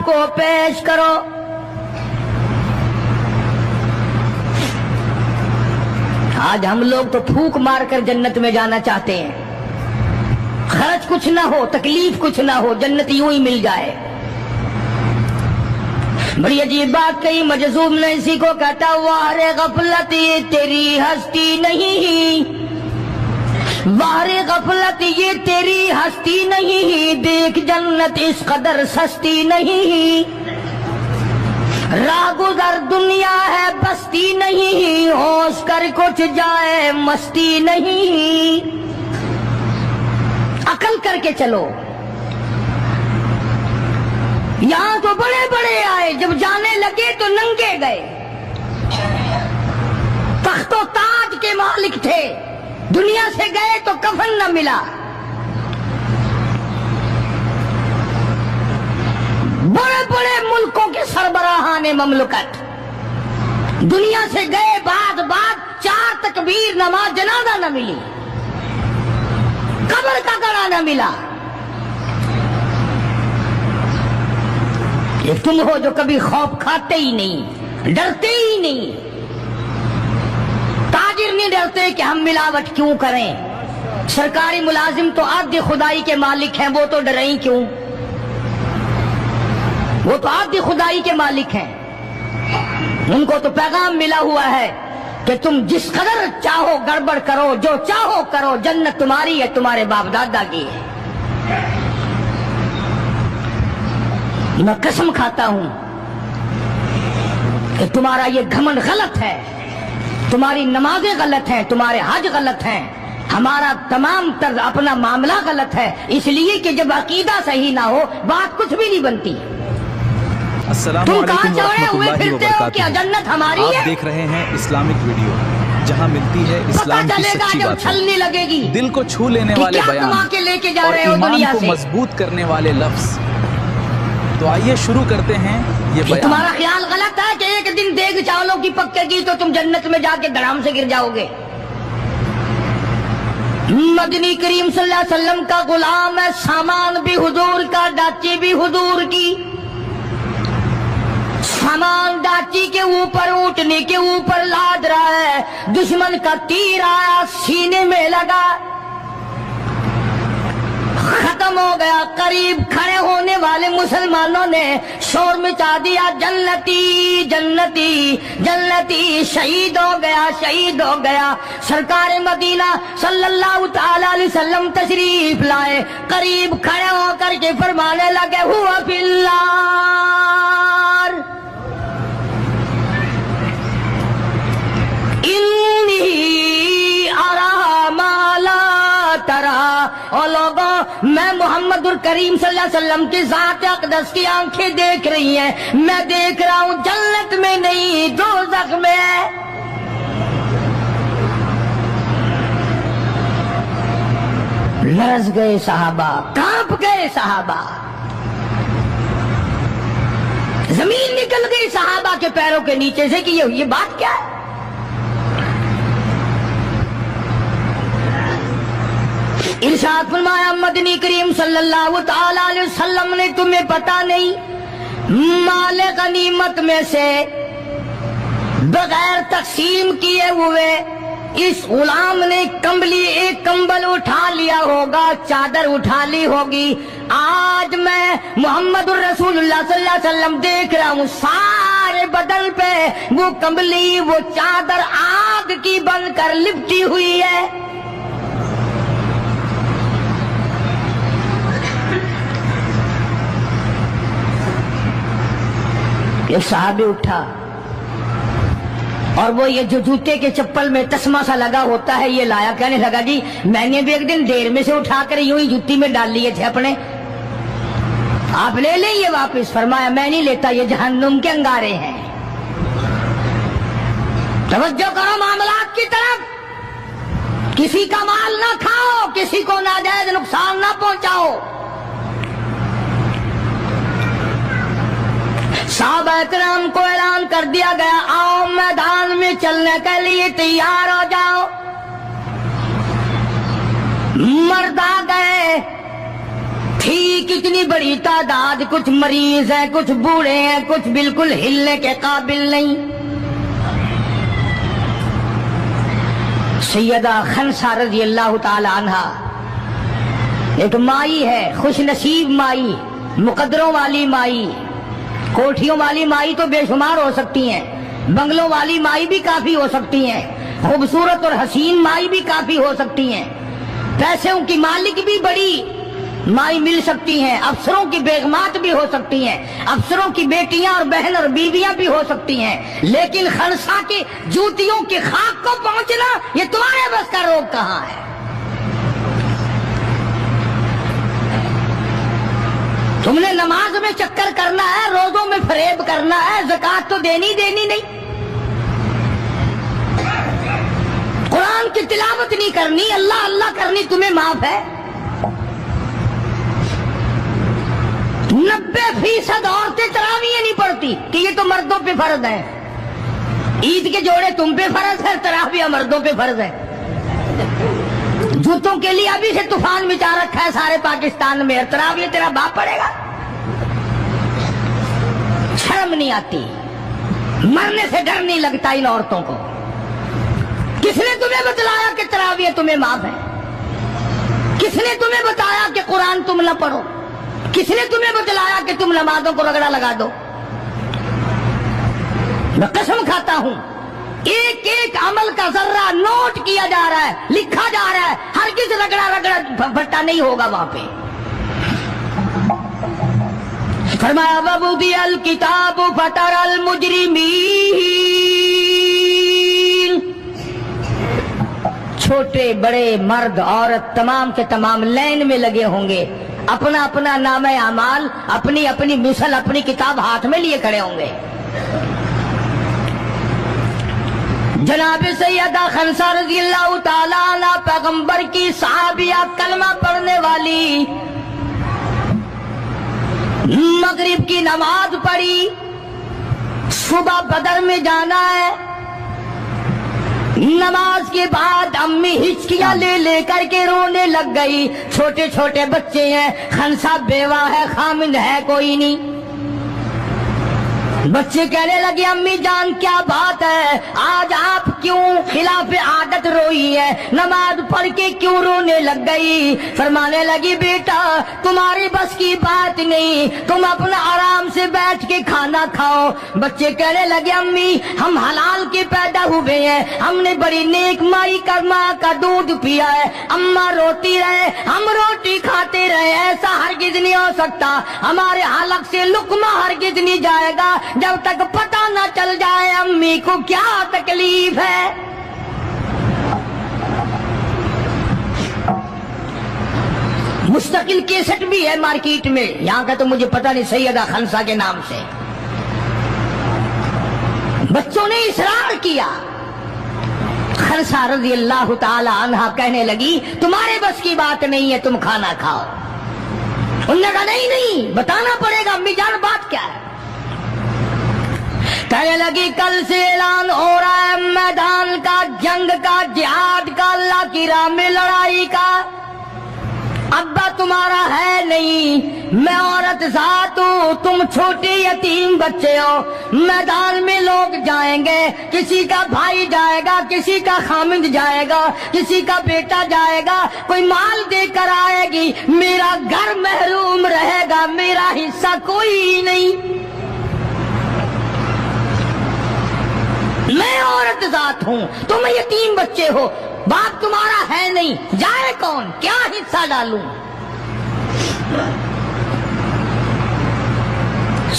آپ کو پیش کرو. آج ہم لوگ تو پھونک مار کر جنت میں جانا چاہتے ہیں. خرچ کچھ نہ ہو، تکلیف کچھ نہ ہو، جنت یوں ہی مل جائے. بڑی عجیب بات کہی مجذوب نے اسی کو کہتا، وار غفلت یہ تیری ہستی نہیں، وار غفلت یہ تیری ہستی نہیں، دیکھ جنت اس قدر سستی نہیں، راہ گزر دنیا ہے بستی نہیں، ہوش کر کچھ جائے مستی نہیں. عقل کر کے چلو. یہاں تو بڑے بڑے آئے، جب جانے لگے تو ننگے گئے. تخت و تاج کے مالک تھے، دنیا سے گئے تو کفن نہ ملا. بڑے بڑے ملکوں کے سربراہان مملکت دنیا سے گئے، بعد 4 تکبیر نماز جنازہ نہ ملی، قبر کا گڑا نہ ملا. یہ تم ہو جو کبھی خوف کھاتے ہی نہیں، ڈرتے ہی نہیں. تاجر نہیں ڈرتے کہ ہم ملاوٹ کیوں کریں. سرکاری ملازم تو آدھی خدائی کے مالک ہیں، وہ تو ڈریں ہی کیوں، وہ تو آدھی خدائی کے مالک ہیں. ان کو تو پیغام ملا ہوا ہے کہ تم جس قدر چاہو گڑبڑ کرو، جو چاہو کرو، جنت تمہاری ہے، تمہارے باپ دادا کی ہے. میں قسم کھاتا ہوں کہ تمہارا یہ گھمنڈ غلط ہے، تمہاری نمازیں غلط ہیں، تمہارے حج غلط ہیں، ہمارا تمام طرز اپنا معاملہ غلط ہے. اس لیے کہ جب عقیدہ صحیح نہ ہو بات کچھ بھی نہیں بنتی. السلام تم علیکم کہاں چڑھے ورحمۃ ہوئے اللہ پھرتے ہو کہ وبرکاتہ. جنت ہماری ہے؟ آپ دیکھ رہے ہیں اسلامک ویڈیو، جہاں ملتی ہے پتہ اسلام کی چلے گا سچی جب باتیں، چھلنے لگے گی دل کو چھو لینے کہ والے کیا بیان کما کے لے کے جا اور رہے ہو ایمان دنیا کو سے. مضبوط کرنے والے لفظ. تو آئیے شروع کرتے ہیں یہ کہ بیان. تمہارا خیال غلط ہے کہ ایک دن دیگ چاولوں کی پکے گی تو تم جنت میں جا کے دھڑام سے گر جاؤ گے. مدنی کریم صلی اللہ علیہ وسلم کا غلام ہے، سامان بھی حضور کا، ڈاچی بھی حضور کی. سامان ڈاچی کے اوپر، اونٹنی کے اوپر لاد رہا ہے. دشمن کا تیر آیا، سینے میں لگا، ختم ہو گیا. قریب کھڑے ہونے والے مسلمانوں نے شور مچا دیا، جنتی جنتی جنتی، شہید ہو گیا شہید ہو گیا. سرکار مدینہ صلی اللہ تعالی علیہ وسلم تشریف لائے، قریب کھڑے ہو کر کے فرمانے لگے، ہوا فی النار انی ارا ما لا ترا. اور لوگوں، میں محمد الکریم صلی اللہ علیہ وسلم کی ذات اقدس کی آنکھیں دیکھ رہی ہیں، میں دیکھ رہا ہوں جنت میں نہیں دوزخ میں ہے. لرز گئے صحابہ، کانپ گئے صحابہ، زمین نکل گئی صحابہ کے پیروں کے نیچے سے کہ یہ بات کیا ہے. ارشاد فرمایا مدنی کریم صلی اللہ تعالی علیہ وسلم نے، تمہیں پتا نہیں مال غنیمت میں سے بغیر تقسیم کیے ہوئے اس غلام نے ایک کمبل اٹھا لیا ہوگا، چادر اٹھا لی ہوگی. آج میں محمد الرسول اللہ صلی اللہ علیہ وسلم دیکھ رہا ہوں سارے بدن پہ وہ کمبلی، وہ چادر آگ کی بن کر لپٹی ہوئی ہے. یہ صحابی اٹھا اور وہ یہ جو جوتے کے چپل میں تسمہ سا لگا ہوتا ہے یہ لایا، کہنے لگا جی میں نے بھی ایک دن دیر میں سے اٹھا کر یوں ہی جوتی میں ڈال لیے تھے اپنے، آپ لے لیں یہ واپس. فرمایا میں نہیں لیتا، یہ جہنم کے انگارے ہیں. توجہ کرو معاملات کی طرف، کسی کا مال نہ کھاؤ، کسی کو ناجائز نقصان نہ پہنچاؤ. صحابہ کرام کو اعلان کر دیا گیا، آؤ میدان میں چلنے کے لیے تیار ہو جاؤ. مرد آ گئے، ٹھیک کتنی بڑی تعداد، کچھ مریض ہیں، کچھ بوڑھے ہیں، کچھ بالکل ہلنے کے قابل نہیں۔ سیدہ خنسا رضی اللہ تعالی عنہا ایک مائی ہے، خوش نصیب مائی، مقدروں والی مائی۔ کوٹھیوں والی مائی تو بے شمار ہو سکتی ہیں، بنگلوں والی مائی بھی کافی ہو سکتی ہیں، خوبصورت اور حسین مائی بھی کافی ہو سکتی ہیں، پیسوں کی مالک بھی بڑی مائی مل سکتی ہیں، افسروں کی بیگمات بھی ہو سکتی ہیں، افسروں کی بیٹیاں اور بہن اور بیویاں بھی ہو سکتی ہیں، لیکن خنسا کی جوتیوں کی خاک کو پہنچنا یہ تمہارے بس کا روگ کہاں ہے؟ تم نے نماز میں چکر کرنا ہے، روزوں میں فریب کرنا ہے، زکات تو دینی نہیں، قرآن کی تلاوت نہیں کرنی، اللہ اللہ کرنی تمہیں معاف ہے۔ 90% عورتیں تراویح نہیں پڑھتی کہ یہ تو مردوں پہ فرض ہے۔ عید کے جوڑے تم پہ فرض ہے، تراویح مردوں پہ فرض ہے۔ جوتوں کے لیے ابھی سے طوفان مچا رکھا ہے سارے پاکستان میں، تراویح تیرا باپ پڑے گا؟ شرم نہیں آتی، مرنے سے ڈر نہیں لگتا ان عورتوں کو۔ کس نے تمہیں بتلایا کہ تراویح تمہیں معاف ہے؟ کس نے تمہیں بتایا کہ قرآن تم نہ پڑھو؟ کس نے تمہیں بتلایا کہ تم نمازوں کو رگڑا لگا دو؟ میں قسم کھاتا ہوں، ایک ایک عمل کا ذرہ نوٹ کیا جا رہا ہے، لکھا جا رہا ہے، ہرگز رگڑا بھٹا نہیں ہوگا وہاں پہ۔ فرمایا وَوُضِعَ الْكِتَابُ فَتَرَى الْمُجْرِمِينَ، چھوٹے بڑے مرد عورت تمام کے تمام لائن میں لگے ہوں گے، اپنا اپنا نامہ اعمال، اپنی اپنی مثل، اپنی کتاب ہاتھ میں لیے کھڑے ہوں گے۔ جناب سیدہ خنسا رضی اللہ تعالیٰ عنہ پیغمبر کی صحابیہ، کلمہ پڑھنے والی، مغرب کی نماز پڑھی، صبح بدر میں جانا ہے، نماز کے بعد امی ہچکیاں لے کر کے رونے لگ گئی۔ چھوٹے چھوٹے بچے ہیں، خنسا بیوہ ہے، خامند ہے کوئی نہیں۔ بچے کہنے لگے امی جان کیا بات ہے، آج آپ کیوں خلاف عادت روئی ہے، نماز پڑھ کے کیوں رونے لگ گئی؟ فرمانے لگی بیٹا تمہاری بس کی بات نہیں، تم اپنا آرام سے بیٹھ کے کھانا کھاؤ۔ بچے کہنے لگے امی ہم حلال کے پیدا ہوئے ہیں، ہم نے بڑی نیک مائی کا ماں کا دودھ پیا ہے، اماں روتی رہے ہم روٹی کھاتے رہے، ایسا ہرگز نہیں ہو سکتا، ہمارے حلق سے لقمہ ہرگز نہیں جائے گا جب تک پتہ نہ چل جائے امی کو کیا تکلیف ہے۔ مستقل کیسٹ بھی ہے مارکیٹ میں، یہاں کا تو مجھے پتہ نہیں، سیدہ خنسا کے نام سے۔ بچوں نے اصرار کیا، خنسا رضی اللہ تعالی عنہا کہنے لگی تمہارے بس کی بات نہیں ہے، تم کھانا کھاؤ۔ انہوں نے کہا نہیں بتانا پڑے گا امی جان بات کیا ہے۔ کہنے لگی کل سے اعلان ہو رہا ہے میدان کا، جنگ کا، جہاد کا، اللہ کی راہ میں لڑائی کا، ابا تمہارا ہے نہیں، میں عورت ذات ہوں، تم چھوٹے یتیم بچے ہو، میدان میں لوگ جائیں گے، کسی کا بھائی جائے گا، کسی کا خامند جائے گا، کسی کا بیٹا جائے گا، کوئی مال دے کر آئے گی، میرا گھر محروم رہے گا، میرا حصہ کوئی نہیں، میں عورت ذات ہوں، تم یتیم بچے ہو، باپ تمہارا ہے نہیں، جائے کون، کیا حصہ ڈالوں؟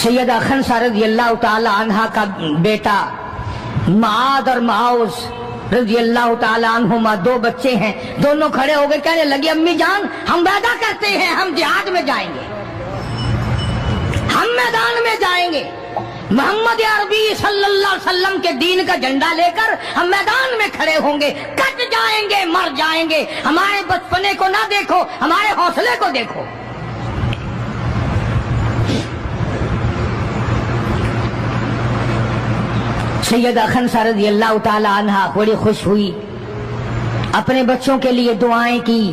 سیدہ خنسا رضی اللہ تعالی عنہا کا بیٹا معاذ اور معاوذ رضی اللہ تعالی عنہما دو بچے ہیں، دونوں کھڑے ہو گئے کہنے لگے امی جان ہم وعدہ کرتے ہیں ہم جہاد میں جائیں گے، ہم میدان میں جائیں گے، محمد عربی صلی اللہ علیہ وسلم کے دین کا جھنڈا لے کر ہم میدان میں کھڑے ہوں گے، کٹ جائیں گے، مر جائیں گے، ہمارے بچپنے کو نہ دیکھو، ہمارے حوصلے کو دیکھو۔ سیدہ خنسا رضی اللہ تعالی عنہا بڑی خوش ہوئی، اپنے بچوں کے لیے دعائیں کی۔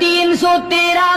313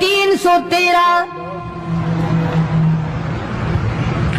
313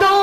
2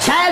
6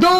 2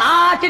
8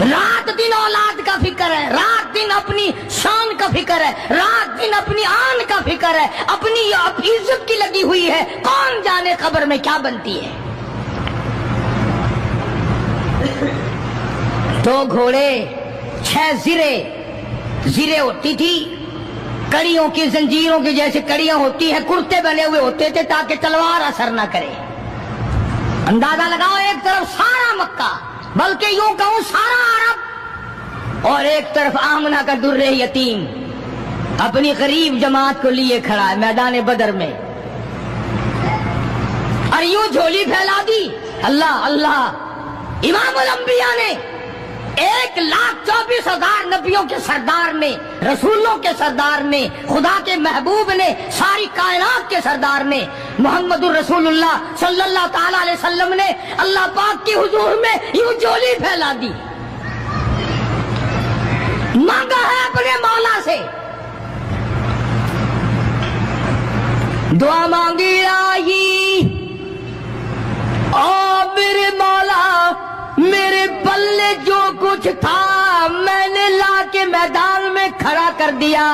رات دن اولاد کا فکر ہے، رات دن اپنی شان کا فکر ہے، رات دن اپنی آن کا فکر ہے، اپنی عزت کی لگی ہوئی ہے، کون جانے قبر میں کیا بنتی ہے۔ دو گھوڑے، 6 زرے ہوتی تھی، کڑیوں کی زنجیروں کی جیسے کڑیاں ہوتی ہیں، کرتے بنے ہوئے ہوتے تھے تاکہ تلوار اثر نہ کرے۔ اندازہ لگاؤ، ایک طرف سارا مکہ، بلکہ یوں کہوں سارا عرب، اور ایک طرف آمنہ کا در یتیم اپنی غریب جماعت کو لیے کھڑا ہے میدان بدر میں، اور یوں جھولی پھیلا دی۔ اللہ اللہ، امام الانبیاء نے 1,24,000 نبیوں کے سردار نے، رسولوں کے سردار نے، خدا کے محبوب نے، ساری کائنات کے سردار نے، محمد الرسول اللہ صلی اللہ تعالی علیہ وسلم نے اللہ پاک کی حضور میں یوں جھولی پھیلا دی، مانگا ہے اپنے مولا سے، دعا مانگی آئی، او میرے مولا میرے پلے جو کچھ تھا میں نے لا کے میدان میں کھڑا کر دیا،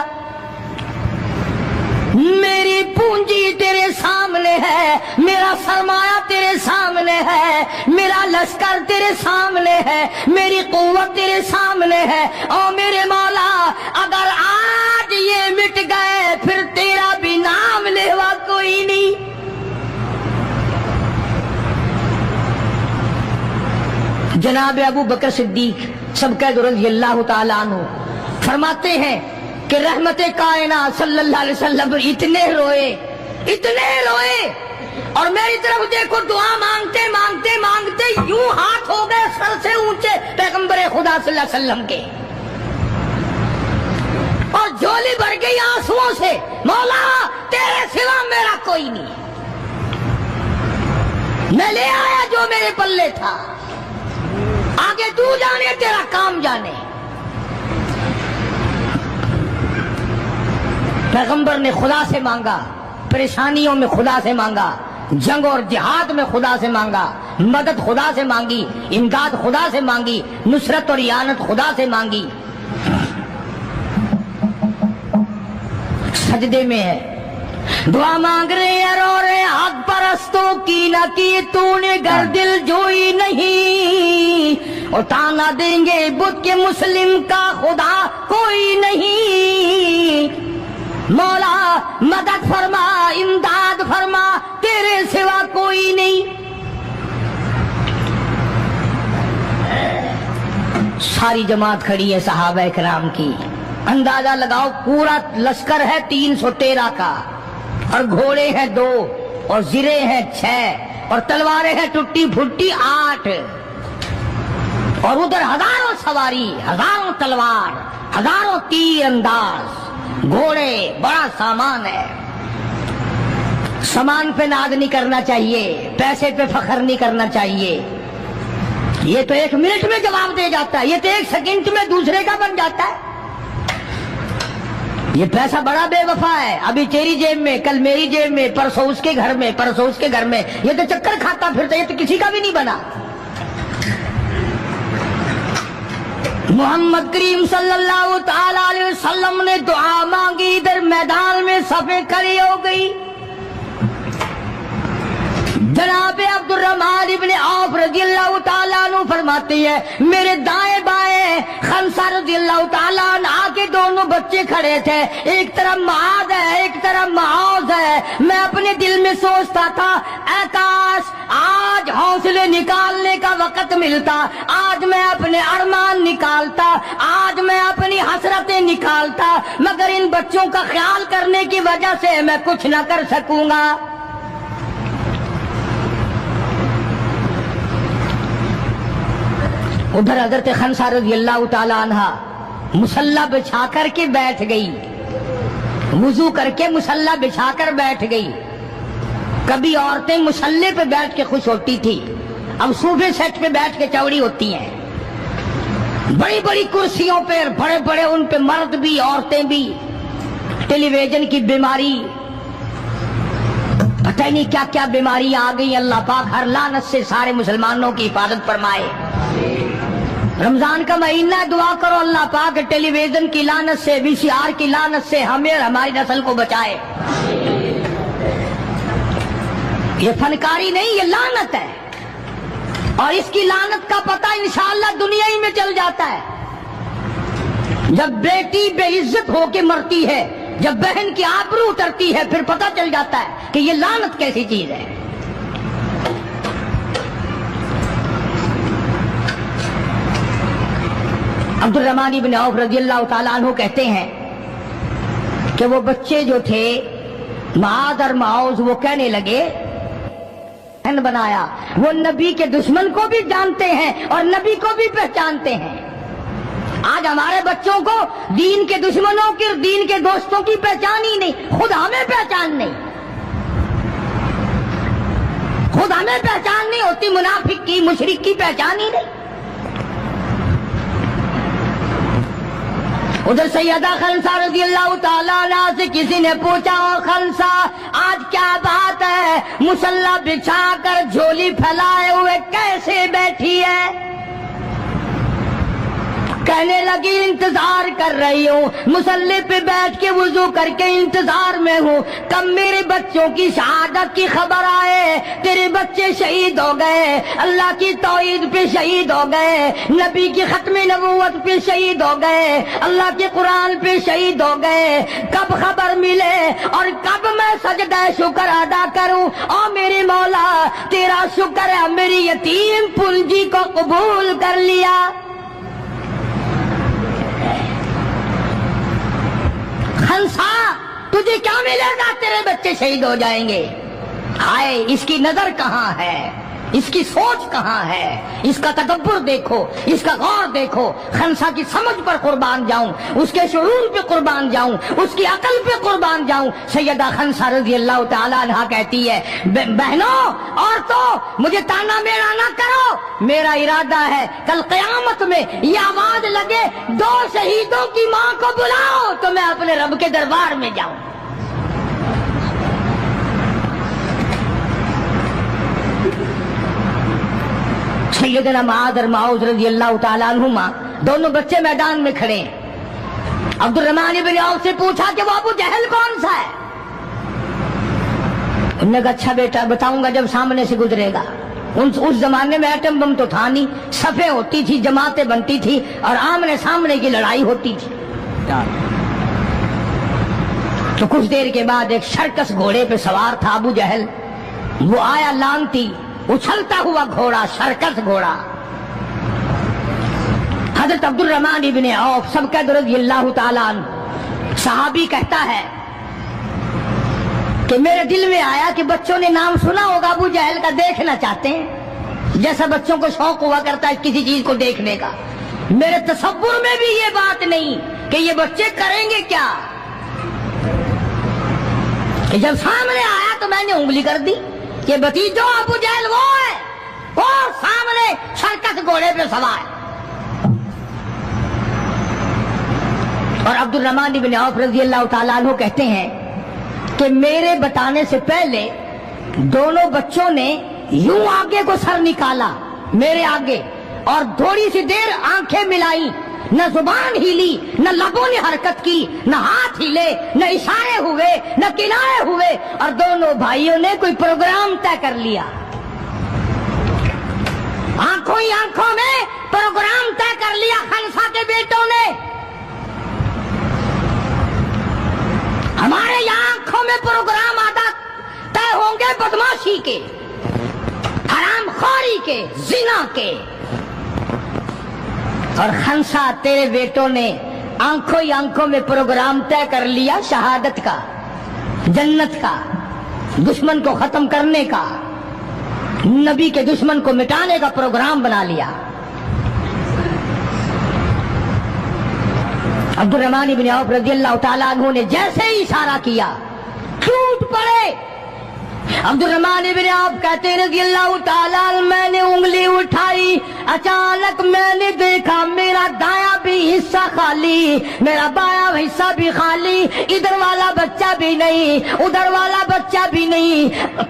میری پونجی تیرے سامنے ہے، میرا سرمایہ تیرے سامنے ہے، میرا لشکر تیرے سامنے ہے، میری قوت تیرے سامنے ہے، او میرے مولا اگر آج یہ مٹ گئے پھر تیرا بھی نام لیوا کوئی نہیں۔ جناب ابو بکر صدیق سبقہ رضی اللہ تعالیٰ عنہ فرماتے ہیں کہ رحمت کائنات صلی اللہ علیہ وسلم اتنے روئے اور میری طرف دیکھو، دعا مانگتے مانگتے مانگتے یوں ہاتھ ہو گئے سر سے اونچے پیغمبر خدا صلی اللہ علیہ وسلم کے، اور جھولی بھر گئی آنسوؤں سے، مولا تیرے سوا میرا کوئی نہیں، میں لے آیا جو میرے پلے تھا، آگے تو جانے تیرا کام جانے۔ پیغمبر نے خدا سے مانگا، پریشانیوں میں خدا سے مانگا، جنگ اور جہاد میں خدا سے مانگا، مدد خدا سے مانگی، امداد خدا سے مانگی، نصرت اور اعانت خدا سے مانگی۔ سجدے میں ہے، دعا مانگ رہے ہیں، رو رہے ہیں، حق پرستوں کی نہ کی تو نے گر دل جوئی نہیں، اور تانا دیں گے بت کے مسلم کا خدا کوئی نہیں، مولا مدد فرما امداد فرما تیرے سوا کوئی نہیں۔ ساری جماعت کھڑی ہے صحابہ کرام کی، اندازہ لگاؤ پورا لشکر ہے 313 کا، اور گھوڑے ہیں 2 اور زرے ہیں 6 اور تلواریں ہیں ٹوٹی پھوٹی 8، اور ادھر ہزاروں سواری، ہزاروں تلوار، ہزاروں تیر انداز، گھوڑے، بڑا سامان ہے۔ سامان پہ ناز نہیں کرنا چاہیے، پیسے پہ فخر نہیں کرنا چاہیے، یہ تو 1 منٹ میں جواب دے جاتا ہے، یہ تو 1 سیکنڈ میں دوسرے کا بن جاتا ہے۔ یہ پیسہ بڑا بے وفا ہے، ابھی تیری جیب میں، کل میری جیب میں، پرسوں اس کے گھر میں، پرسوں اس کے گھر میں، یہ تو چکر کھاتا پھرتا، یہ تو کسی کا بھی نہیں بنا۔ محمد کریم صلی اللہ تعالی علیہ وسلم نے دعا مانگی، ادھر میدان میں صفیں کھڑی ہو گئی۔ جناب عبد الرحمن ابن عوف رضی اللہ تعالیٰ عنہ فرماتے ہیں، میرے دائیں بائیں خنسا رضی اللہ تعالیٰ عنہ کے دونوں بچے کھڑے تھے، ایک طرف معاذ ہے ایک طرف معاذ ہے۔ میں اپنے دل میں سوچتا تھا، اے کاش آج حوصلے نکالنے کا وقت ملتا، آج میں اپنے ارمان نکالتا، آج میں اپنی حسرتیں نکالتا، مگر ان بچوں کا خیال کرنے کی وجہ سے میں کچھ نہ کر سکوں گا۔ ادھر حضرت خنسا رضی اللہ تعالیٰ عنہ مصلی بچھا کر کے بیٹھ گئی، وضو کر کے مصلی بچھا کر بیٹھ گئی۔ کبھی عورتیں مصلی پہ بیٹھ کے خوش ہوتی تھی، اب صوفے سیٹ پہ بیٹھ کے چوڑی ہوتی ہیں، بڑی بڑی کرسیوں پہ، بڑے بڑے ان پہ مرد بھی عورتیں بھی، ٹیلی ویژن کی بیماری، پتہ نہیں کیا کیا بیماری آ گئی۔ اللہ پاک ہر لعنت سے سارے مسلمانوں کی حفاظت فرمائے۔ رمضان کا مہینہ ہے، دعا کرو اللہ پاک ٹیلی ویژن کی لعنت سے، VCR کی لعنت سے ہمیں اور ہماری نسل کو بچائے۔ یہ فنکاری نہیں، یہ لعنت ہے، اور اس کی لعنت کا پتہ انشاءاللہ دنیا ہی میں چل جاتا ہے۔ جب بیٹی بے عزت ہو کے مرتی ہے، جب بہن کی آبرو اترتی ہے، پھر پتہ چل جاتا ہے کہ یہ لعنت کیسی چیز ہے۔ عبد الرحمن بن عوف رضی اللہ تعالیٰ عنہ کہتے ہیں کہ وہ بچے جو تھے معاذ اور معوذ، وہ کہنے لگے بنایا، وہ نبی کے دشمن کو بھی جانتے ہیں اور نبی کو بھی پہچانتے ہیں۔ آج ہمارے بچوں کو دین کے دشمنوں کی اور دین کے دوستوں کی پہچان ہی نہیں، خود ہمیں پہچان نہیں، خود ہمیں پہچان نہیں ہوتی، منافق کی مشرک کی پہچان ہی نہیں۔ ادھر سیدہ خنسا رضی اللہ تعالیٰ عنہ سے کسی نے پوچھا، خنسا آج کیا بات ہے، مصلی بچھا کر جھولی پھیلائے ہوئے کیسے بیٹھی ہے؟ کہنے لگی انتظار کر رہی ہوں، مصلی پہ بیٹھ کے وضو کر کے انتظار میں ہوں، کب میرے بچوں کی شہادت کی خبر آئے، تیرے بچے شہید ہو گئے، اللہ کی توحید پہ شہید ہو گئے، نبی کی ختم نبوت پہ شہید ہو گئے، اللہ کے قرآن پہ شہید ہو گئے، کب خبر ملے اور کب میں سجدہ شکر ادا کروں۔ او میرے مولا تیرا شکر ہے میری یتیم پنجی کو قبول کر لیا۔ خنسا تجھے کیا ملے گا، تیرے بچے شہید ہو جائیں گے۔ ہائے اس کی نظر کہاں ہے، اس کی سوچ کہاں ہے، اس کا تدبر دیکھو، اس کا غور دیکھو۔ خنسا کی سمجھ پر قربان جاؤں، اس کے شعور پہ قربان جاؤں، اس کی عقل پہ قربان جاؤں۔ سیدہ خنسا رضی اللہ تعالیٰ عنہ کہتی ہے، بہنوں عورتوں مجھے تانا میرا نہ کرو، میرا ارادہ ہے کل قیامت میں یہ آواز لگے 2 شہیدوں کی ماں کو بلاؤ تو میں اپنے رب کے دربار میں جاؤں۔ سیدنا معاذ اور معوذ رضی اللہ تعالیٰ عنہما دونوں بچے میدان میں کھڑے ہیں۔ عبد الرحمن بن عوف سے پوچھا کہ وہ ابو جہل کون سا ہے؟ انہوں نے کہا اچھا بیٹا بتاؤں گا جب سامنے سے گزرے گا۔ اس زمانے میں ایٹم بم تو تھا نہیں، صفیں ہوتی تھی، جماعتیں بنتی تھی اور آمنے سامنے کی لڑائی ہوتی تھی۔ تو کچھ دیر کے بعد ایک شرکس گھوڑے پہ سوار تھا ابو جہل، وہ آیا لانتی اچھلتا ہوا گھوڑا، شرکس گھوڑا۔ حضرت عبد الرحمن بن عوف سب قید رضی اللہ تعالیٰ عنہ صحابی کہتا ہے کہ میرے دل میں آیا کہ بچوں نے نام سنا ہوگا ابو جہل کا، دیکھنا چاہتے ہیں، جیسا بچوں کو شوق ہوا کرتا ہے کسی چیز کو دیکھنے کا۔ میرے تصور میں بھی یہ بات نہیں کہ یہ بچے کریں گے کیا، کہ جب سامنے آیا تو میں نے انگلی کر دی کہ بھتیجو ابو جہل وہ ہے، وہ سامنے شرکس گھوڑے پہ سوار۔ اور عبد الرحمن بن عوف رضی اللہ تعالیٰ عنہ کہتے ہیں کہ میرے بتانے سے پہلے دونوں بچوں نے یوں آگے کو سر نکالا میرے آگے، اور تھوڑی سی دیر آنکھیں ملائی، نہ زبان ہلی، نہ لبوں نے حرکت کی، نہ ہاتھ ہلے، نہ اشارے ہوئے، نہ کنارے ہوئے، اور دونوں بھائیوں نے کوئی پروگرام طے کر لیا۔ آنکھوں ہی آنکھوں میں پروگرام طے کر لیا خنسا کے بیٹوں نے۔ ہمارے یہاں آنکھوں میں پروگرام آتا طے ہوں گے بدماشی کے، حرام خوری کے، زنا کے، اور خنسا تیرے بیٹوں نے آنکھوں ہی آنکھوں میں پروگرام طے کر لیا شہادت کا، جنت کا، دشمن کو ختم کرنے کا، نبی کے دشمن کو مٹانے کا پروگرام بنا لیا۔ عبد الرحمن بن عوف رضی اللہ تعالیٰ عنہ نے جیسے ہی اشارہ کیا ٹوٹ پڑے عبدالرحمن ابن عوف کہتے ہیں رضی اللہ تعالیٰ عنہ، میں نے انگلی اٹھائی، اچانک میں نے دیکھا میرا دایاں بھی حصہ خالی، میرا بایاں حصہ بھی خالی، ادھر والا بچہ بھی نہیں، ادھر والا بچہ بھی نہیں،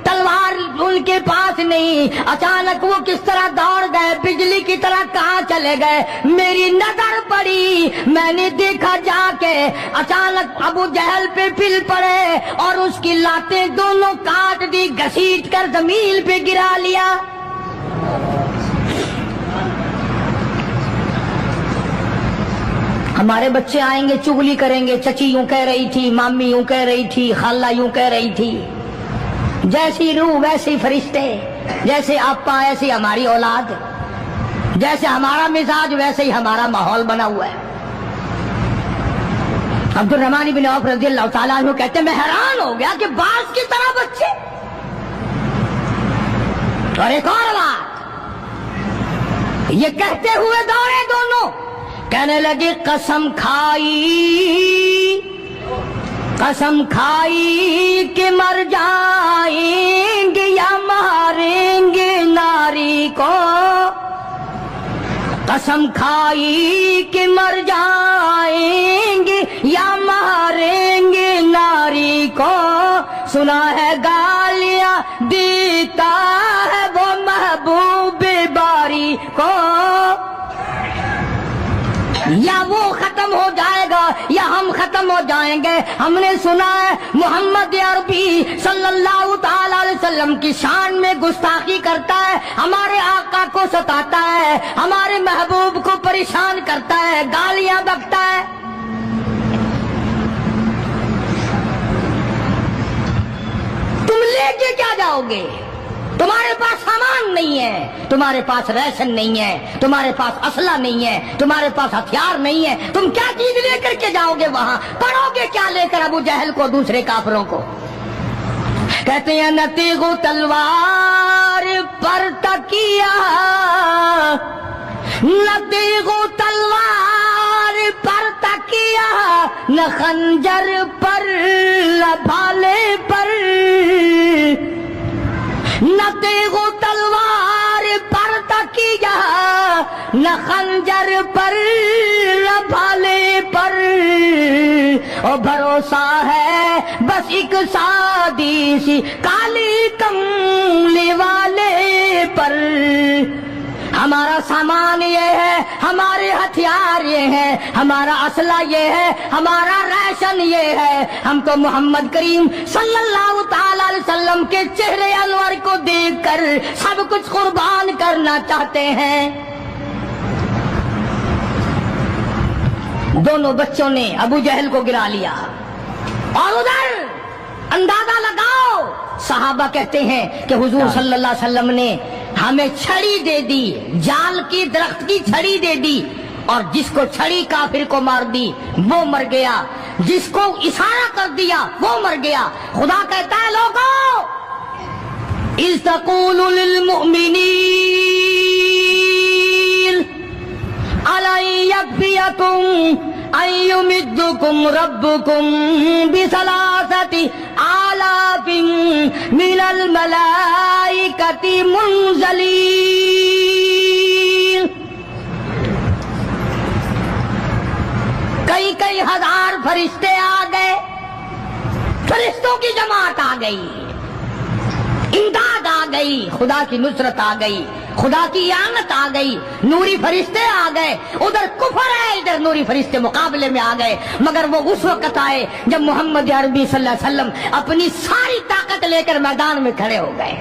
تلوار ان کے پاس نہیں۔ اچانک وہ کس طرح دوڑ گئے، بجلی کی طرح کہاں چلے گئے، میری نظر پڑی، میں نے دیکھا جا کے، اچانک ابو جہل پہ پھل پڑے اور اس کی لاتیں دونوں کاٹ دی، گھسیٹ کر زمین پہ گرا لیا۔ ہمارے بچے آئیں گے چغلی کریں گے، چچی یوں کہہ رہی تھی، مامی یوں کہہ رہی تھی، خالہ یوں کہہ رہی تھی، جیسی روح ویسے فرشتے، جیسے آپا ایسی ہماری اولاد، جیسے ہمارا مزاج ویسے ہی ہمارا ماحول بنا ہوا ہے۔ عبدالرحمن بن عوف رضی اللہ تعالیٰ عنہ کہتے ہیں میں حیران ہو گیا کہ باز کی طرح بچے۔ اور ایک اور بات، یہ کہتے ہوئے دوڑے دونوں، کہنے لگے قسم کھائی کہ مر جائیں گے یا ماریں گے ناری کو، قسم کھائی کہ مر جائیں گے یا ماریں گے ناری کو، سنا ہے گالیاں دیتا ہے وہ محبوب باری کو، یا وہ ختم ہو جائے گا یا ہم ختم ہو جائیں گے۔ ہم نے سنا ہے محمد عربی صلی اللہ تعالی علیہ وسلم کی شان میں گستاخی کرتا ہے، ہمارے آقا کو ستاتا ہے، ہمارے محبوب کو پریشان کرتا ہے، گالیاں بکتا ہے۔ تم لے کے کیا جاؤ گے؟ تمہارے پاس سامان نہیں ہے، تمہارے پاس ریشن نہیں ہے، تمہارے پاس اسلحہ نہیں ہے، تمہارے پاس ہتھیار نہیں ہے، تم کیا چیز لے کر کے جاؤ گے وہاں؟ پڑھو گے کیا لے کر ابو جہل کو، دوسرے کافروں کو؟ کہتے ہیں نہ تیغ و تلوار پر تکیہ، نہ تیغ و تلوار پر تکیہ، نہ خنجر پر نہ بھالے پر، نہ تیغ و تلوار پر تکیہ، نہ خنجر پر نہ بھالے پر، اور بھروسہ ہے بس ایک سادی سی کالی کملی والے پر۔ ہمارا سامان یہ ہے، ہمارے ہتھیار یہ ہیں، ہمارا اسلحہ یہ ہے، ہمارا ریشن یہ ہے، ہم تو محمد کریم صلی اللہ تعالی علیہ وسلم کے چہرے انور کو دیکھ کر سب کچھ قربان کرنا چاہتے ہیں۔ دونوں بچوں نے ابو جہل کو گرا لیا، اور ادھر اندازہ لگاؤ، صحابہ کہتے ہیں کہ حضور صلی اللہ علیہ وسلم نے ہمیں چھڑی دے دی، جال کی درخت کی چھڑی دے دی، اور جس کو چھڑی کافر کو مار دی وہ مر گیا، جس کو اشارہ کر دیا وہ مر گیا۔ خدا کہتا ہے لوگوں، اذ تقول للمؤمنین أَلَنْ يَكْفِيَكُمْ أَنْ يُمِدَّكُمْ رَبُّكُمْ بِثَلَاثَةِ آلَافٍ مِنَ الْمَلَائِكَةِ مُنْزَلِينَ۔ کئی ہزار فرشتے آ گئے، فرشتوں کی جماعت آ گئی، امداد آ گئی، خدا کی نصرت آ گئی، خدا کی اعانت آ گئی، نوری فرشتے آ گئے۔ ادھر کفر ہے، ادھر نوری فرشتے مقابلے میں آ گئے، مگر وہ اس وقت آئے جب محمد عربی صلی اللہ علیہ وسلم اپنی ساری طاقت لے کر میدان میں کھڑے ہو گئے۔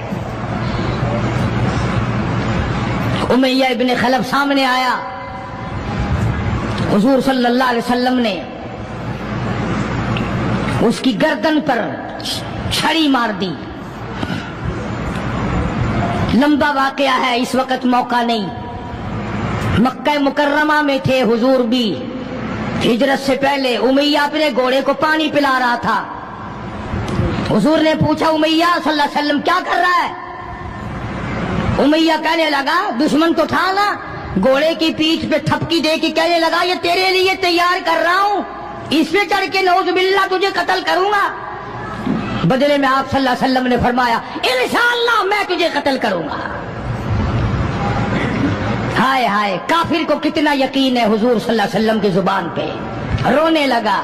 امیہ ابن خلف سامنے آیا، حضور صلی اللہ علیہ وسلم نے اس کی گردن پر چھڑی مار دی۔ لمبا واقعہ ہے، اس وقت موقع نہیں۔ مکہ مکرمہ میں تھے حضور بھی، ہجرت سے پہلے امیہ اپنے گھوڑے کو پانی پلا رہا تھا۔ حضور نے پوچھا امیہ صلی اللہ علیہ وسلم کیا کر رہا ہے؟ امیہ کہنے لگا دشمن تو تھا نا، گھوڑے کی پیٹھ پہ تھپکی دے کے کہنے لگا یہ تیرے لیے تیار کر رہا ہوں، اس پہ چڑھ کے نعوذ باللہ تجھے قتل کروں گا۔ بدلے میں آپ صلی اللہ علیہ وسلم نے فرمایا انشاءاللہ میں تجھے قتل کروں گا۔ ہائے ہائے، کافر کو کتنا یقین ہے حضور صلی اللہ علیہ وسلم کی زبان پہ، رونے لگا،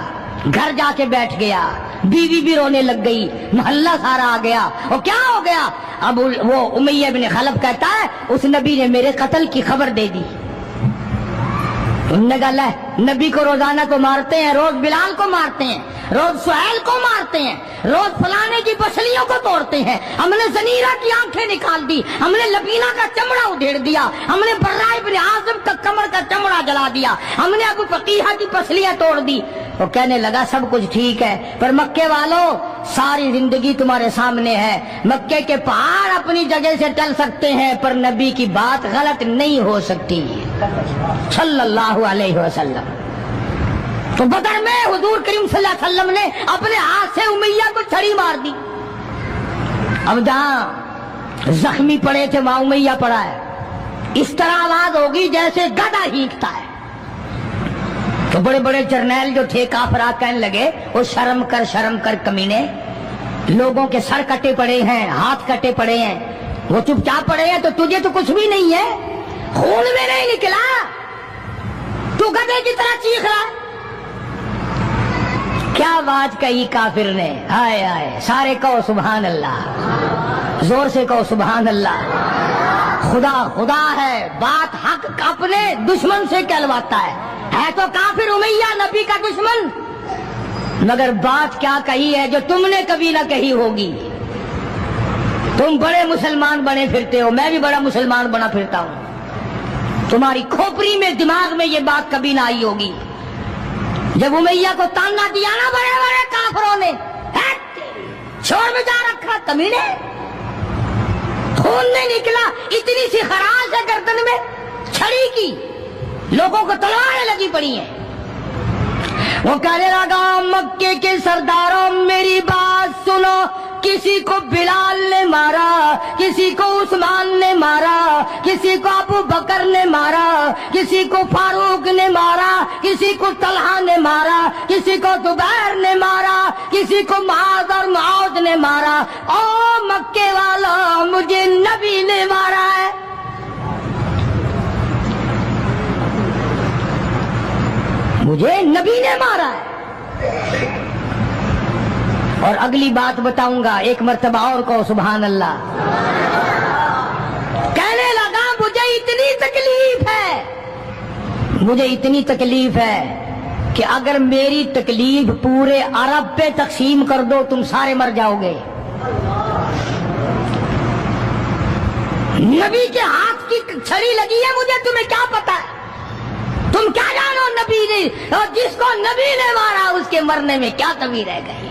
گھر جا کے بیٹھ گیا، بیوی بھی رونے لگ گئی، محلہ سارا آ گیا۔ اور کیا ہو گیا؟ اب وہ امیہ بن خلف کہتا ہے اس نبی نے میرے قتل کی خبر دے دی۔ انہوں نے کہا لے، نبی کو روزانہ کو مارتے ہیں، روز بلال کو مارتے ہیں، روز سہیل کو مارتے ہیں، روز فلانے کی پسلیوں کو توڑتے ہیں، ہم نے زنیرہ کی آنکھیں نکال دی، ہم نے لبینہ کا چمڑا ادھیڑ دیا، ہم نے برا ابن عازب کا کمر کا چمڑا جلا دیا، ہم نے ابو فقیہ کی پسلیاں توڑ دی۔ وہ کہنے لگا سب کچھ ٹھیک ہے، پر مکے والوں ساری زندگی تمہارے سامنے ہے، مکے کے پہاڑ اپنی جگہ سے ٹل سکتے ہیں پر نبی کی بات غلط نہیں ہو سکتی صلی اللہ علیہ وسلم۔ تو بدر میں حضور کریم صلی اللہ علیہ وسلم نے اپنے ہاتھ سے امیہ کو چھڑی مار دی۔ اب جہاں زخمی پڑے تھے وہاں امیہ پڑا ہے، اس طرح آواز ہوگی جیسے گدھا ہینکتا ہے۔ تو بڑے بڑے جرنیل جو تھے کافرات کہنے لگے وہ شرم کر کمینے، لوگوں کے سر کٹے پڑے ہیں، ہاتھ کٹے پڑے ہیں، وہ چپ چاپ پڑے ہیں، تو تجھے تو کچھ بھی نہیں ہے، خون میں نہیں نکلا، تو گدھے کی طرح چیخ رہا ہے۔ کیا بات کہی کافر نے، ہائے ہائے، سارے کہو سبحان اللہ، زور سے کہو سبحان اللہ۔ خدا خدا ہے، بات حق اپنے دشمن سے کہلواتا ہے تو کافر امیہ نبی کا دشمن، مگر بات کیا کہی ہے جو تم نے کبھی نہ کہی ہوگی۔ تم بڑے مسلمان بنے پھرتے ہو، میں بھی بڑا مسلمان بنا پھرتا ہوں، تمہاری کھوپڑی میں دماغ میں یہ بات کبھی نہ آئی ہوگی۔ جب امیہ کو تانا دیا نا بڑے بڑے کافروں نے، چھوڑ میں جا رکھا کمینے، خون نہیں نکلا، اتنی سی خراش ہے گردن میں، چھڑی کی، لوگوں کو تلواریں لگی پڑی ہیں۔ وہ کہنے لگا مکے کے سرداروں میری بات سنو، کسی کو بلال نے مارا، کسی کو عثمان نے مارا، کسی کو ابو بکر نے مارا، کسی کو فاروق نے مارا، کسی کو طلحہ نے مارا، کسی کو زبیر نے مارا، کسی کو معاذ اور معاذ نے مارا، او مکے والا مجھے نبی نے مارا ہے۔ مجھے نبی نے مارا ہے۔ اور اگلی بات بتاؤں گا، ایک مرتبہ اور کہو سبحان اللہ۔ کہنے لگا مجھے اتنی تکلیف ہے، مجھے اتنی تکلیف ہے کہ اگر میری تکلیف پورے عرب پہ تقسیم کر دو تم سارے مر جاؤ گے۔ نبی کے ہاتھ کی چھڑی لگی ہے، مجھے تمہیں کیا پتا ہے؟ تم کیا جانو نبی نے، اور جس کو نبی نے مارا اس کے مرنے میں کیا کمی رہ گئی۔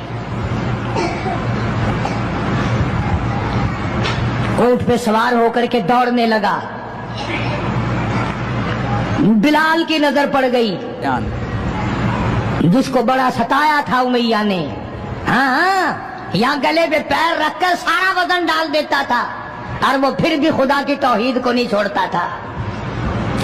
اونٹ پہ سوار ہو کر کے دوڑنے لگا، بلال کی نظر پڑ گئی جس کو بڑا ستایا تھا امیہ نے، ہاں یہاں گلے پہ پیر رکھ کر سارا وزن ڈال دیتا تھا اور وہ پھر بھی خدا کی توحید کو نہیں چھوڑتا تھا۔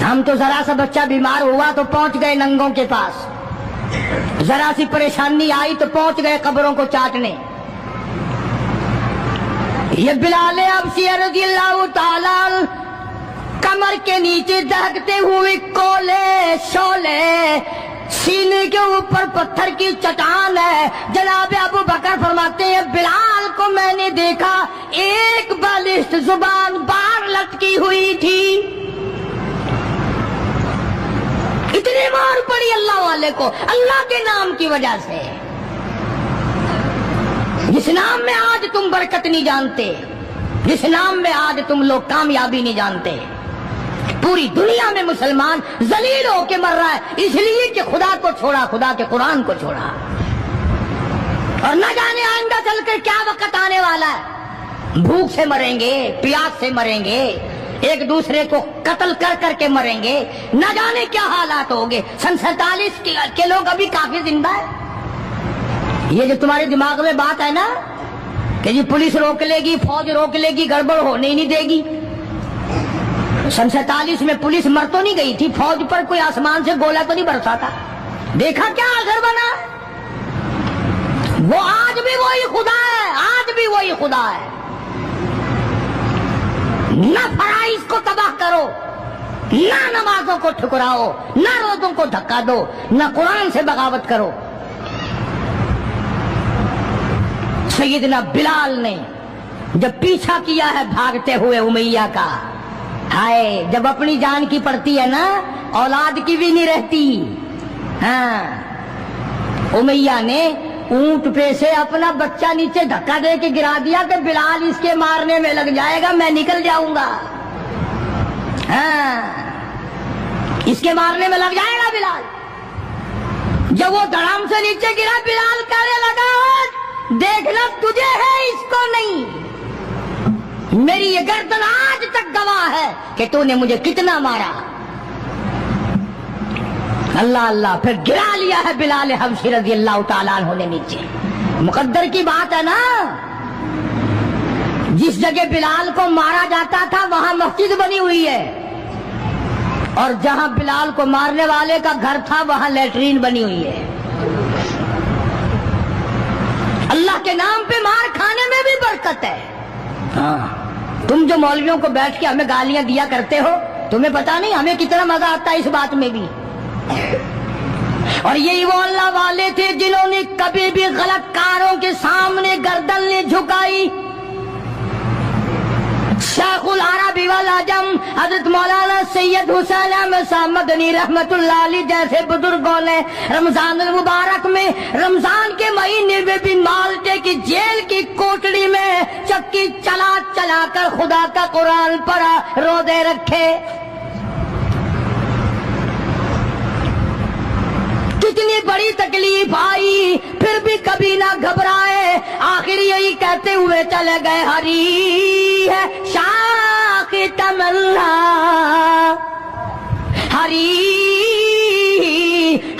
ہم تو ذرا سا بچہ بیمار ہوا تو پہنچ گئے ننگوں کے پاس، ذرا سی پریشانی آئی تو پہنچ گئے قبروں کو چاٹنے۔ یہ بلال حبشی رضی اللہ تعالی کمر کے نیچے دہکتے ہوئے کولے شولے، سینے کے اوپر پتھر کی چٹان ہے۔ جناب ابو بکر فرماتے ہیں بلال کو میں نے دیکھا ایک بالشت زبان باہر لٹکی ہوئی تھی، اتنی مار پڑی اللہ والے کو اللہ کے نام کی وجہ سے، جس نام میں آج تم برکت نہیں جانتے، جس نام میں آج تم لوگ کامیابی نہیں جانتے۔ پوری دنیا میں مسلمان ذلیل ہو کے مر رہا ہے اس لیے کہ خدا کو چھوڑا، خدا کے قرآن کو چھوڑا، اور نہ جانے آئندہ چل کر کیا وقت آنے والا ہے۔ بھوک سے مریں گے، پیاس سے مریں گے، ایک دوسرے کو قتل کر کر کے مریں گے، نہ جانے کیا حالات ہوگے۔ سن 47 کے لوگ ابھی کافی زندہ ہے۔ یہ جو تمہارے دماغ میں بات ہے نا کہ جی پولیس روک لے گی، فوج روک لے گی، گڑبڑ ہونے نہیں دے گی۔ سن 47 میں پولیس مر تو نہیں گئی تھی، فوج پر کوئی آسمان سے گولا تو نہیں برسا تھا، دیکھا کیا اثر بنا؟ وہ آج بھی وہی خدا ہے، خدا ہے. نہ فرائض کو تباہ کرو، نہ نمازوں کو ٹھکراؤ، نہ روزوں کو دھکا دو، نہ قرآن سے بغاوت کرو. سیدنا بلال نے جب پیچھا کیا ہے بھاگتے ہوئے امیہ کا، ہائے جب اپنی جان کی پڑتی ہے نا اولاد کی بھی نہیں رہتی. ہاں امیہ نے اونٹ پہ سے اپنا بچہ نیچے دھکا دے کے گرا دیا کہ بلال اس کے مارنے میں لگ جائے گا، میں نکل جاؤں گا. ہاں اس کے مارنے میں لگ جائے گا بلال. جب وہ دڑام سے نیچے گرا بلال کہنے لگا دیکھنا تجھے ہے اس کو نہیں، میری یہ گردن آج تک گواہ ہے کہ تو نے مجھے کتنا مارا. اللہ اللہ پھر گرا لیا ہے بلال حبشی رضی اللہ تعالیٰ عنہ نے نیچے. مقدر کی بات ہے نا، جس جگہ بلال کو مارا جاتا تھا وہاں مسجد بنی ہوئی ہے، اور جہاں بلال کو مارنے والے کا گھر تھا وہاں لیٹرین بنی ہوئی ہے. اللہ کے نام پہ مار کھانے میں بھی برکت ہے. ہاں تم جو مولویوں کو بیٹھ کے ہمیں گالیاں دیا کرتے ہو، تمہیں پتا نہیں ہمیں کتنا مزہ آتا ہے اس بات میں بھی. اور یہی وہ اللہ والے تھے جنہوں نے کبھی بھی غلط کاروں کے سامنے گردن نہیں جھکائی. شیخ العربی والعجم حضرت مولانا سید حسین احمد صاحب مدنی رحمت اللہ علیہ جیسے بزرگوں نے رمضان المبارک میں رمضان کے مہینے میں بھی مالٹے کی جیل کی کوٹڑی میں چکی چلا چلا کر خدا کا قرآن پڑھا، روزے رکھے. کتنی بڑی تکلیف آئی پھر بھی کبھی نہ گھبرائے، آخر یہی کہتے ہوئے چلے گئے ہری ہے شاخ تمنا، ہری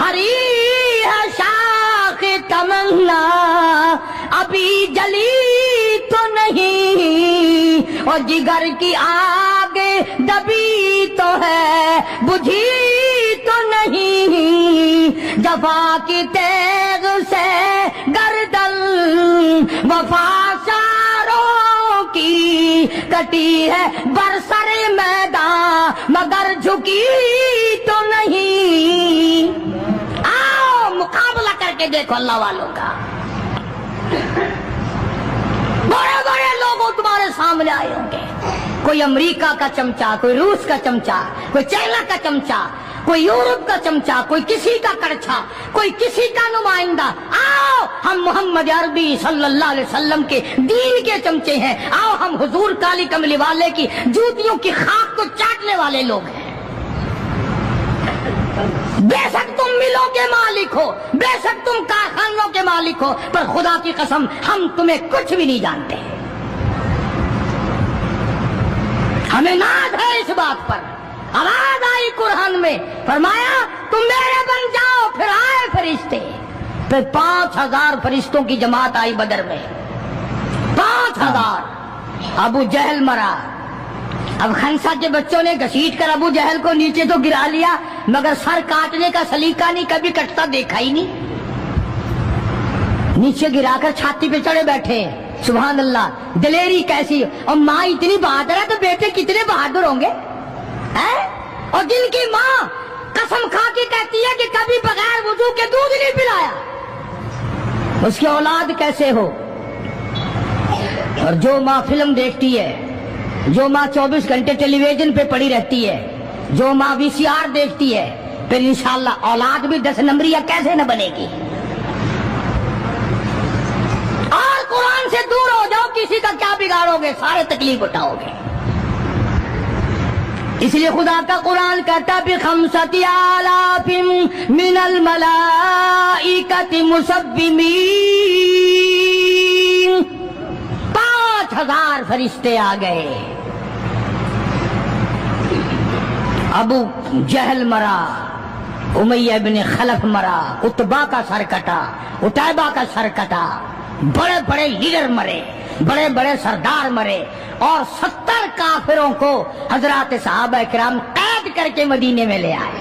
ہری ہے شاخ تمنا، ابھی جلی تو نہیں اور جگر کی آگ دبی تو ہے بجھی تو نہیں، جفا کی تیغ سے گردن وفا ساروں کی کٹی ہے برسر میدان مگر جھکی تو نہیں. آؤ مقابلہ کر کے دیکھو اللہ والوں کا. بڑے بڑے لوگ تمہارے سامنے آئے ہوں گے، کوئی امریکہ کا چمچا، کوئی روس کا چمچا، کوئی چائنا کا چمچا، کوئی یورپ کا چمچا، کوئی کسی کا کڑچھا، کوئی کسی کا نمائندہ. آؤ ہم محمد عربی صلی اللہ علیہ وسلم کے دین کے چمچے ہیں. آؤ ہم حضور کالی کملی والے کی جوتیوں کی خاک کو چاٹنے والے لوگ ہیں. بے شک تم ملوں کے مالک ہو، بے شک تم کارخانوں کے مالک ہو، پر خدا کی قسم ہم تمہیں کچھ بھی نہیں جانتے. ہمیں ناز ہے اس بات پر. آواز آئی قرآن میں، فرمایا تم میرے بن جاؤ. پھر آئے فرشتے، پھر 5000 فرشتوں کی جماعت آئی بدر میں. 5000. ابو جہل مرا. اب خنسا کے بچوں نے گھسیٹ کر ابو جہل کو نیچے تو گرا لیا، مگر سر کاٹنے کا سلیقہ نہیں، کبھی کٹتا دیکھا ہی نہیں. نیچے گرا کر چھاتی پہ چڑھے بیٹھے. سبحان اللہ، دلیری کیسی. اور ماں اتنی بہادر ہے تو بیٹے کتنے بہادر ہوں گے. اور جن کی ماں قسم کھا کے کہتی ہے کہ کبھی بغیر وضو کے دودھ نہیں پلایا، اس کی اولاد کیسے ہو. اور جو ماں فلم دیکھتی ہے، جو ماں 24 گھنٹے ٹیلی ویژن پہ پڑی رہتی ہے، جو ماں VCR دیکھتی ہے، پھر انشاءاللہ اولاد بھی 10 نمبریہ کیسے نہ بنے گی. اور قرآن سے دور ہو جاؤ، کسی کا کیا بگاڑو گے، سارے تکلیف اٹھاؤ گے. اس لیے خدا کا قرآن کہتا بِخَمْسَةِ آلَافٍ مِّنَ الْمَلَائِكَةِ مُسَبِّمِينَ. 5000 فرشتے آ گئے. ابو جہل مرا، امیہ بن خلف مرا، عتبہ کا سر کٹا، عتیبہ کا سر کٹا. بڑے بڑے لیڈر مرے، بڑے بڑے سردار مرے، اور 70 کافروں کو حضرات صحابہ کرام قید کر کے مدینے میں لے آئے.